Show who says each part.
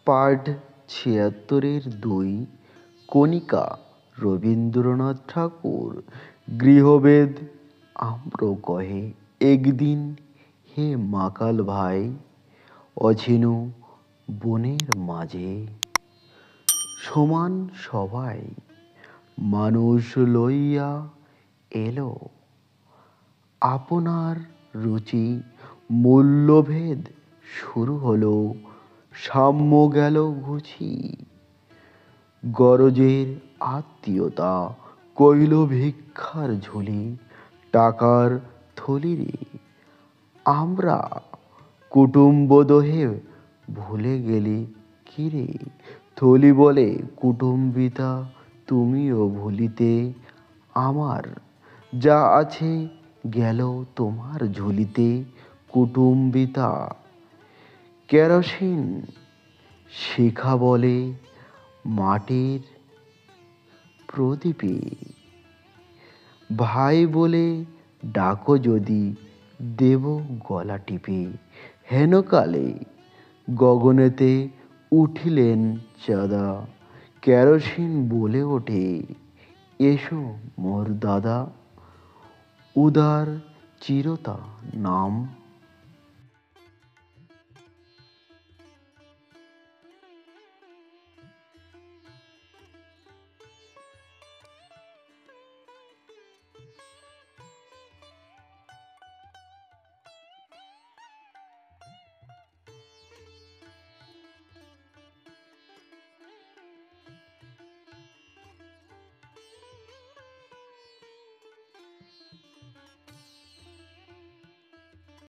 Speaker 1: পাঠ ৭৬-এর ২ কণিকা রবীন্দ্রনাথ ঠাকুর। গৃহভেদ আম্র কহে একদিন হে মাকাল ভাই, অছিনু বনের মাঝে সমান সভায় মানুষ লইয়া এলো, আপনার রুচি মূল্যভেদ শুরু হলো, সাম্য গেল ঘুচি। গরজের আত্মীয়তা কইল ভিক্ষার ঝুলি, টাকার থলি রে আমরা কুটুম্বদহে ভুলে গেলি কিরে। থলি বলে কুটুম্বিতা তুমিও ভুলিতে, আমার যা আছে গেল তোমার ঝুলিতে কুটুম্বিতা। কেরোসিন শিখা বলে মাটির প্রদীপে, ভাই বলে ডাকো যদি দেব গলা টিপে। হেনকালে গগনেতে উঠিলেন চাঁদা, কেরোসিন বলে ওঠে এসো মোর দাদা। উদার চিরতা নাম